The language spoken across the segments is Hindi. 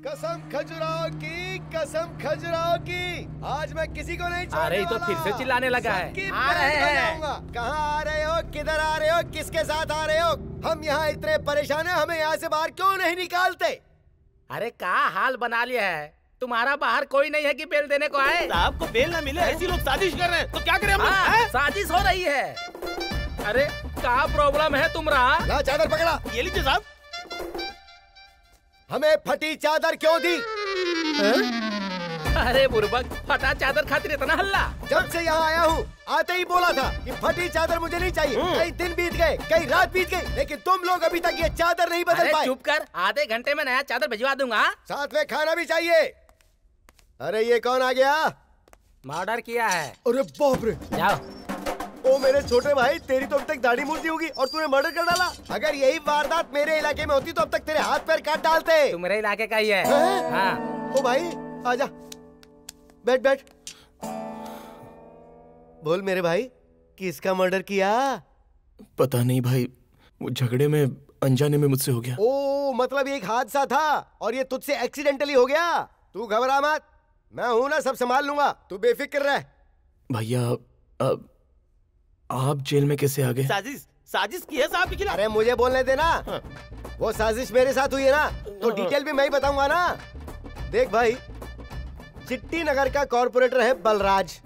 कसम खजुराहो की, कसम खजुराहो की, आज मैं किसी को नहीं छोड़ने अरे तो फिर से चिल्लाने लगा है। आ रहे हैं। कहाँ आ रहे हो, किधर आ रहे हो, किसके साथ आ रहे हो? हम यहाँ इतने परेशान हैं, हमें यहाँ से बाहर क्यों नहीं निकालते? अरे क्या हाल बना लिया है, तुम्हारा बाहर कोई नहीं है कि बेल देने को आए। साहब को बेल ना मिले, ऐसी लोग साजिश कर रहे हैं, तो क्या करें हम लोग? साजिश हो रही है। अरे क्या प्रॉब्लम है तुम्हारा? ला चादर पकड़ा। ये लीजिए साहब। हमें फटी चादर क्यों दी? अरे बुर्बक, फटा चादर खातिर इतना हल्ला? जब से यहाँ आया हूँ आते ही बोला था कि फटी चादर मुझे नहीं चाहिए। कई दिन बीत गए, कई रात बीत गई, लेकिन तुम लोग अभी तक ये चादर नहीं बदल पाए। चुप कर, आधे घंटे में नया चादर भिजवा दूंगा। साथ में खाना भी चाहिए। अरे ये कौन आ गया? मर्डर किया है। अरे बाप रे। जाओ। ओ मेरे छोटे भाई, तेरी तो अब तक दाढ़ी मूर्ति होगी और तूने मर्डर कर डाला। अगर यही वारदात मेरे इलाके में होती तो अब तक तेरे हाथ पैर काट डालते। तुम्हारे इलाके का ही है। हाँ। ओ भाई आजा, बैठ बैठ। बोल मेरे भाई, किसका मर्डर किया? पता नहीं भाई, वो झगड़े में अनजाने में मुझसे हो गया। ओ मतलब एक हादसा था और ये तुझसे एक्सीडेंटली हो गया। तू घबरा मत, मैं हूं ना, सब संभाल लूंगा, तू बेफिक्र रह। भैया अब आप जेल में कैसे आ गए? साजिश की है साहब के खिलाफ। अरे मुझे बोलने देना। हाँ। वो साजिश मेरे साथ हुई है ना, तो डिटेल भी मैं ही बताऊंगा ना। देख भाई, चिट्टी नगर का कॉर्पोरेटर है बलराज,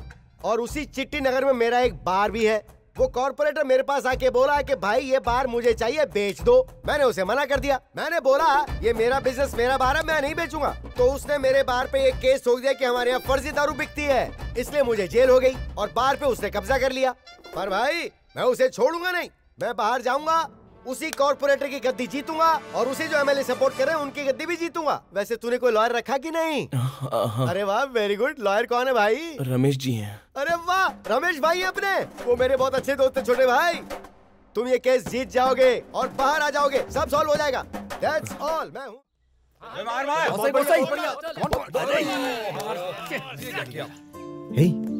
और उसी चिट्टी नगर में मेरा एक बार भी है। वो कॉर्पोरेटर मेरे पास आके बोला कि भाई ये बार मुझे चाहिए, बेच दो। मैंने उसे मना कर दिया। मैंने बोला ये मेरा बिजनेस, मेरा बार है, मैं नहीं बेचूंगा। तो उसने मेरे बार पे एक केस ठोक दिया कि हमारे यहाँ फर्जी दारू बिकती है, इसलिए मुझे जेल हो गई और बार पे उसने कब्जा कर लिया। पर भाई मैं उसे छोड़ूंगा नहीं, मैं बाहर जाऊंगा, उसी कॉर्पोरेटर की गद्दी जीतूंगा और उसी जो एमएलए सपोर्ट कर रहे हैं उनकी गद्दी भी जीतूंगा। वैसे तूने कोई लॉयर रखा कि नहीं? अरे वाह, वेरी गुड। लॉयर कौन है भाई? रमेश जी हैं। अरे वाह, रमेश भाई अपने, वो मेरे बहुत अच्छे दोस्त हैं छोटे भाई। तुम ये केस जीत जाओगे और बाहर आ जाओगे, सब सॉल्व हो जाएगा। That's all, मैं हूँ।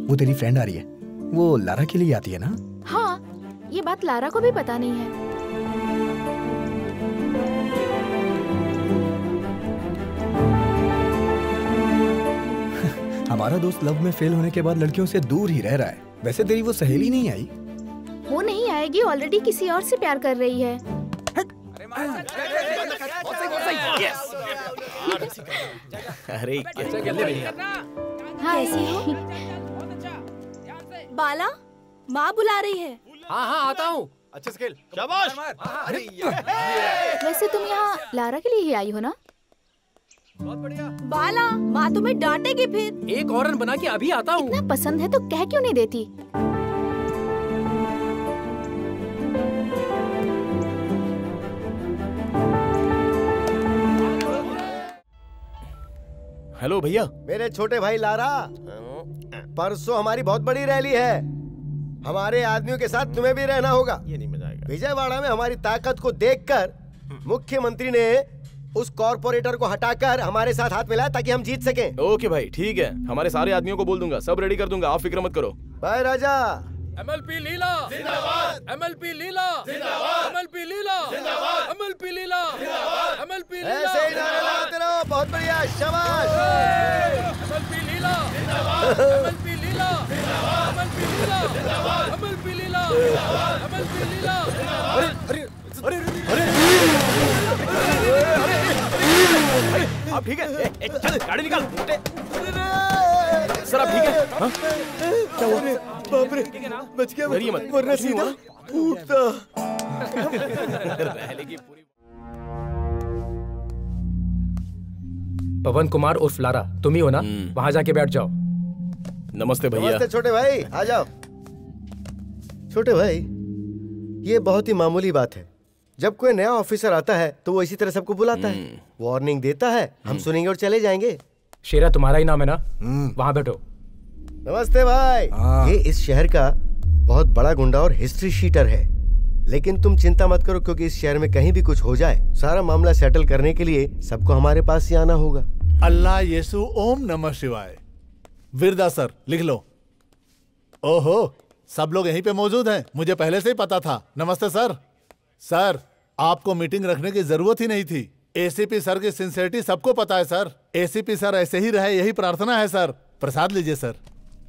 वो तेरी फ्रेंड आ रही है, वो लारा के लिए आती है ना? हाँ, ये बात लारा को भी पता नहीं है। हमारा दोस्त लव में फेल होने के बाद लड़कियों से दूर ही रह रहा है। वैसे तेरी वो सहेली नहीं आई? वो नहीं आएगी, ऑलरेडी किसी और से प्यार कर रही है। अरे हाँ ऐसी हो। बाला, माँ बुला रही है। हाँ हाँ आता हूँ। अच्छे स्केल, शाबाश। वैसे तुम यहाँ लारा के लिए ही आई हो ना? बाला, माँ तुम्हें डांटेगी फिर। एक औरन बना के अभी आता हूँ। इतना पसंद है तो कह क्यों नहीं देती? हेलो भैया। मेरे छोटे भाई लारा, परसों हमारी बहुत बड़ी रैली है। हमारे आदमियों के साथ तुम्हें भी रहना होगा। ये नहीं मजा आएगा। विजयवाड़ा में हमारी ताकत को देखकर मुख्यमंत्री ने उस कॉर्पोरेटर को हटाकर हमारे साथ हाथ मिलाया ताकि हम जीत सकें। ओके भाई, ठीक है, हमारे सारे आदमियों को बोल दूंगा, सब रेडी कर दूंगा, आप फिक्र मत करो। भाई राजा, एमएलपी लीला जिंदाबाद, एमएलपी लीला जिंदाबाद, एमएलपी लीला जिंदाबाद, एमएलपी लीला जिंदाबाद, एमएलपी लीला। ऐसे ही नारे लगाते रहो, बहुत बढ़िया, शाबाश। एमएलपी लीला जिंदाबाद, एमएलपी लीला जिंदाबाद, एमएलपी लीला जिंदाबाद, एमएलपी लीला जिंदाबाद, एमएलपी लीला। अरे अरे अरे आप ठीक है? चल गाड़ी निकाल। सर आप ठीक है? हाँ? क्या हुआ? बाप रे, बच गया, वरना सीधा फूटता। पवन कुमार उर्फ लारा, तुम ही हो ना? वहाँ जाके बैठ जाओ। नमस्ते भैया। नमस्ते छोटे भाई, आ जाओ। छोटे भाई, ये बहुत ही मामूली बात है। जब कोई नया ऑफिसर आता है तो वो इसी तरह सबको बुलाता है, वार्निंग देता है, हम सुनेंगे और चले जाएंगे। शेरा तुम्हारा ही नाम है ना? वहाँ बैठो। नमस्ते भाई। ये इस शहर का बहुत बड़ा गुंडा और हिस्ट्री शीटर है, लेकिन तुम चिंता मत करो, क्योंकि इस शहर में कहीं भी कुछ हो जाए, सारा मामला सेटल करने के लिए सबको हमारे पास ही आना होगा। अल्लाह येसु ओम नमः शिवाय। विरदा सर लिख लो। ओहो, सब लोग यहीं पे मौजूद हैं, मुझे पहले से ही पता था। नमस्ते सर। सर, आपको मीटिंग रखने की जरूरत ही नहीं थी, एसीपी सर की सिंसियरिटी सबको पता है सर। एसीपी सर ऐसे ही रहे, यही प्रार्थना है सर। प्रसाद लीजिए सर।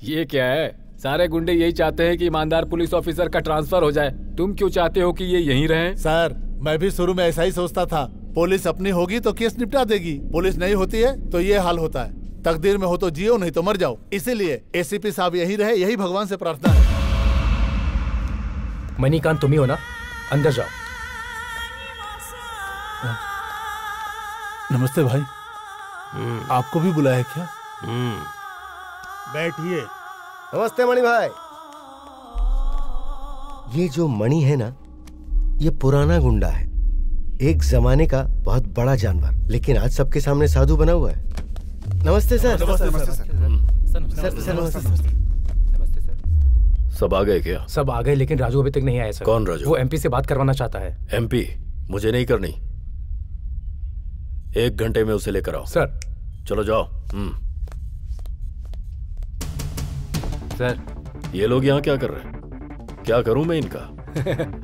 ये क्या है? सारे गुंडे यही चाहते हैं कि ईमानदार पुलिस ऑफिसर का ट्रांसफर हो जाए। तुम क्यों चाहते हो कि ये यहीं रहें? सर मैं भी शुरू में ऐसा ही सोचता था, पुलिस अपनी होगी तो केस निपटा देगी, पुलिस नहीं होती है तो ये हाल होता है। तकदीर में हो तो जियो, नहीं तो मर जाओ। इसीलिए एसीपी साहब यही रहे, यही भगवान से प्रार्थना है। मणिकांत तुम ही हो ना? अंदर जाओ। नमस्ते भाई। आपको भी बुलाया है क्या? बैठिए। नमस्ते मणि भाई। ये जो मणि है ना, ये पुराना गुंडा है, एक जमाने का बहुत बड़ा जानवर, लेकिन आज सबके सामने साधु बना हुआ है। नमस्ते सर। नमस्ते नमस्ते सर सर नमस्ते। सब आ गए क्या? सब आ गए, लेकिन राजू अभी तक नहीं आया सर। कौन राजू? वो एमपी से बात करवाना चाहता है। एमपी? मुझे नहीं करनी, 1 घंटे में उसे लेकर आओ। सर। चलो जाओ। सर ये लोग यहाँ क्या कर रहे हैं? क्या करूं मैं इनका?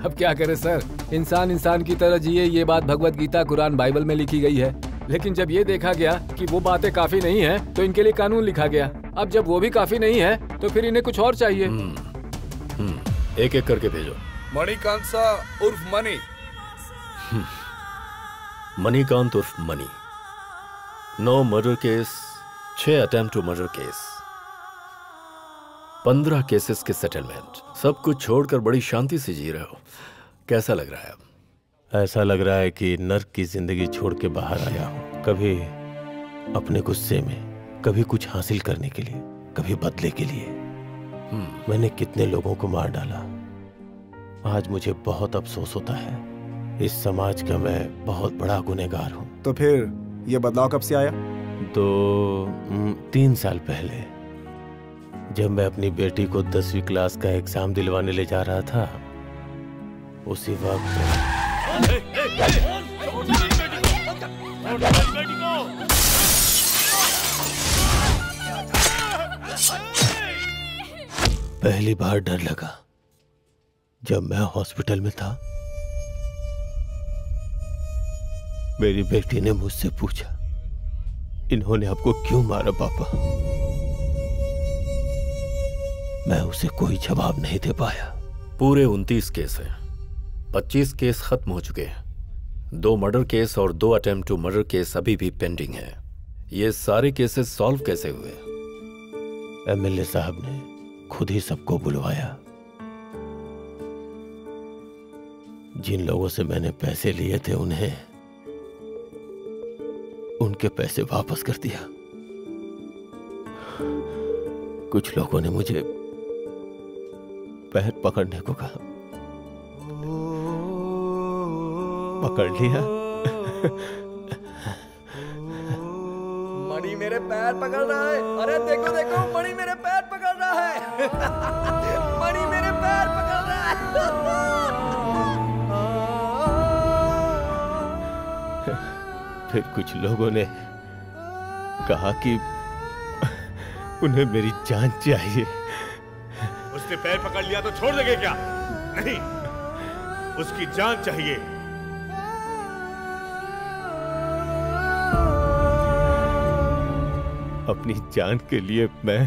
अब क्या करें सर, इंसान इंसान की तरह जिए, ये बात भगवत गीता कुरान बाइबल में लिखी गई है। लेकिन जब ये देखा गया कि वो बातें काफी नहीं है तो इनके लिए कानून लिखा गया। अब जब वो भी काफी नहीं है तो फिर इन्हें कुछ और चाहिए। एक एक करके भेजो। मणिकांत सा उर्फ मणि। मणिकांत उर्फ Mani, 9 murder case, 6 attempt to murder case, 15 cases के सेटलमेंट, सब कुछ छोड़कर बड़ी शांति से जी रहे हो। कैसा लग रहा है अब? ऐसा लग रहा है कि नर्क की जिंदगी छोड़ के बाहर आया हूं। कभी अपने गुस्से में, कभी कुछ हासिल करने के लिए, कभी बदले के लिए। मैंने कितने लोगों को मार डाला। आज मुझे बहुत अफसोस होता है। इस समाज का मैं बहुत बड़ा गुनहगार हूँ। तो फिर ये बदलाव कब से आया? 3 साल पहले, जब मैं अपनी बेटी को 10वीं क्लास का एग्जाम दिलवाने ले जा रहा था, उसी वक्त पहली बार डर लगा जब मैं हॉस्पिटल में था। मेरी बेटी ने मुझसे पूछा, इन्होंने आपको क्यों मारा पापा? मैं उसे कोई जवाब नहीं दे पाया। पूरे 29 केस हैं, 25 केस खत्म हो चुके हैं, 2 मर्डर केस और 2 अटेम्प्ट टू मर्डर केस अभी भी पेंडिंग है। ये सारे केसेस सॉल्व कैसे हुए? एमएलए साहब ने खुद ही सबको बुलवाया। जिन लोगों से मैंने पैसे लिए थे उन्हें उनके पैसे वापस कर दिया। कुछ लोगों ने मुझे पैर पकड़ने को कहा, पकड़ लिया। मणि मेरे पैर पकड़ रहा है। अरे देखो देखो, मणि मेरे पैर पकड़ रहा है। मणि मेरे पैर पकड़ रहा है। फिर कुछ लोगों ने कहा कि उन्हें मेरी जान चाहिए। उसने पैर पकड़ लिया तो छोड़ देंगे क्या? नहीं, उसकी जान चाहिए। अपनी जान के लिए मैं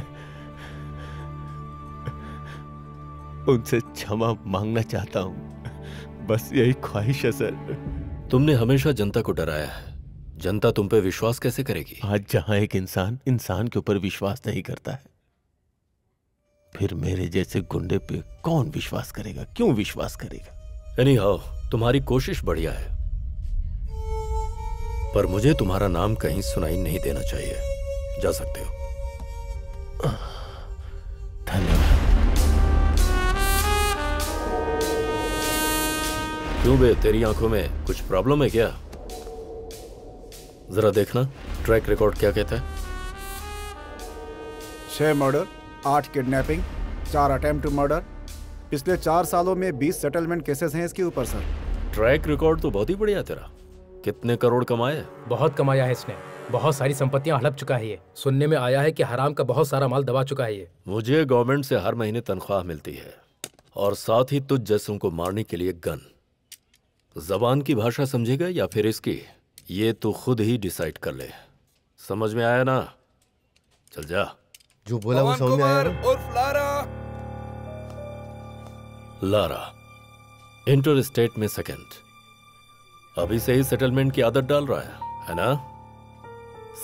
उनसे क्षमा मांगना चाहता हूं। बस यही ख्वाहिश है सर। तुमने हमेशा जनता को डराया है, जनता तुम पे विश्वास कैसे करेगी? आज जहां एक इंसान इंसान के ऊपर विश्वास नहीं करता है, फिर मेरे जैसे गुंडे पे कौन विश्वास करेगा? क्यों विश्वास करेगा? एनीहाउ, तुम्हारी कोशिश बढ़िया है, पर मुझे तुम्हारा नाम कहीं सुनाई नहीं देना चाहिए। जा सकते हो। धन्यवाद। क्यों बे, तेरी आंखों में कुछ प्रॉब्लम है क्या? जरा देखना ट्रैक रिकॉर्ड क्या कहता है। 6 murder, 8 kidnapping, 4 attempt to murder. पिछले 4 सालों में 20 सेटलमेंट केसेस हैं इसके ऊपर सर। ट्रैक रिकॉर्ड तो बहुत ही बढ़िया तेरा। कितने करोड़ कमाए? बहुत कमाया है इसने, बहुत सारी संपत्तियां हड़प चुका है ये। सुनने में आया है कि हराम का बहुत सारा माल दबा चुका है ये। मुझे गवर्नमेंट से हर महीने तनख्वाह मिलती है, और साथ ही तुझ जैसों को मारने के लिए गन। जबान की भाषा समझेगा या फिर इसकी? ये तू खुद ही डिसाइड कर ले। समझ में आया ना? चल जा। जो बोला वो समझ में आया ना? लारा, इंटर स्टेट में सेकंड। अभी से ही सेटलमेंट की आदत डाल रहा है ना?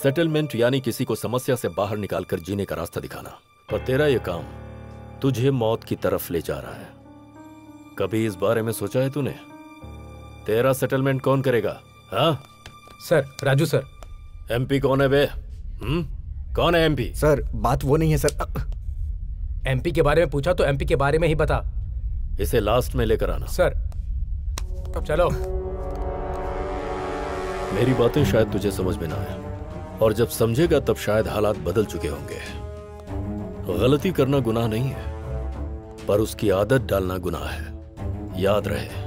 सेटलमेंट यानी किसी को समस्या से बाहर निकालकर जीने का रास्ता दिखाना। पर तेरा यह काम तुझे मौत की तरफ ले जा रहा है। कभी इस बारे में सोचा है तूने? तेरा सेटलमेंट कौन करेगा? हाँ सर, राजू सर। एमपी कौन है बे? कौन है एमपी? सर बात वो नहीं है सर। एमपी के बारे में पूछा तो एमपी के बारे में ही बता। इसे लास्ट में लेकर आना। सर चलो। मेरी बातें शायद तुझे समझ में ना आए, और जब समझेगा तब शायद हालात बदल चुके होंगे। गलती करना गुनाह नहीं है, पर उसकी आदत डालना गुनाह है। याद रहे।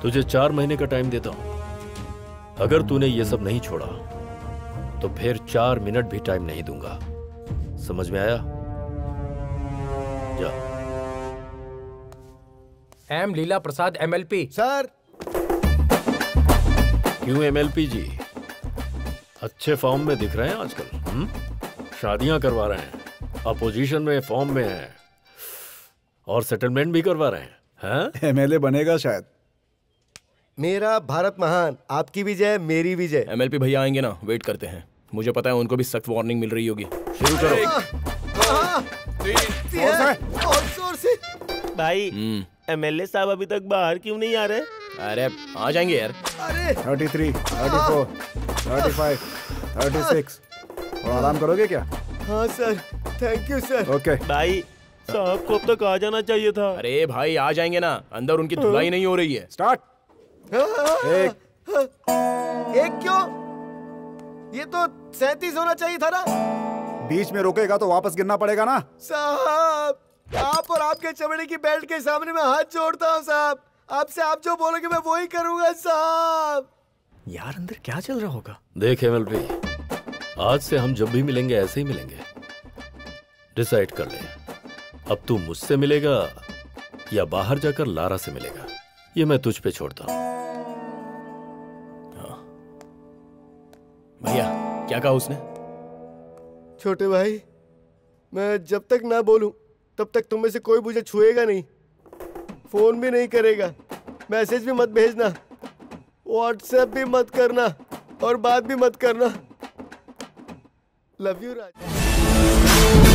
तुझे 4 महीने का टाइम देता हूं। अगर तूने ये सब नहीं छोड़ा तो फिर 4 मिनट भी टाइम नहीं दूंगा। समझ में आया? जा। एम लीला प्रसाद MLP। सर। क्यों MLP जी? अच्छे फॉर्म में दिख रहे हैं आजकल। शादियां करवा रहे हैं, अपोजिशन में फॉर्म में है, और सेटलमेंट भी करवा रहे हैं। MLA बनेगा शायद। मेरा भारत महान, आपकी भी जय, मेरी भी जय। MLP भैया आएंगे ना, वेट करते हैं। मुझे पता है उनको भी सख्त वार्निंग मिल रही होगी। शुरू करो। जोर से। भाई MLA साहब अभी तक बाहर क्यों नहीं आ रहे? अरे आ जाएंगे यार। 33, 34, 35, 36। और आराम करोगे क्या? हाँ sir, thank you sir. Okay. भाई साहब को अब तक आ जाना चाहिए था। अरे भाई आ जाएंगे ना, अंदर उनकी धुलाई नहीं हो रही है। स्टार्ट। एक क्यों? ये तो 37 होना चाहिए था ना? बीच में रोकेगा तो वापस गिरना पड़ेगा ना? साहब, आप और आपके चमड़े की बेल्ट के सामने मैं हाथ जोड़ता हूँ साहब। आपसे आप जो बोलोगे मैं वही करूंगा साहब। यार अंदर क्या चल रहा होगा? देख MLP, आज से हम जब भी मिलेंगे ऐसे ही मिलेंगे। डिसाइड कर ले, अब तू मुझसे मिलेगा या बाहर जाकर लारा से मिलेगा। ये मैं तुझ पे छोड़ता हूँ। भैया क्या कहा उसने? छोटे भाई, मैं जब तक ना बोलूं तब तक तुम में से कोई मुझे छुएगा नहीं, फोन भी नहीं करेगा, मैसेज भी मत भेजना, व्हाट्सएप भी मत करना, और बात भी मत करना। Love you Raja.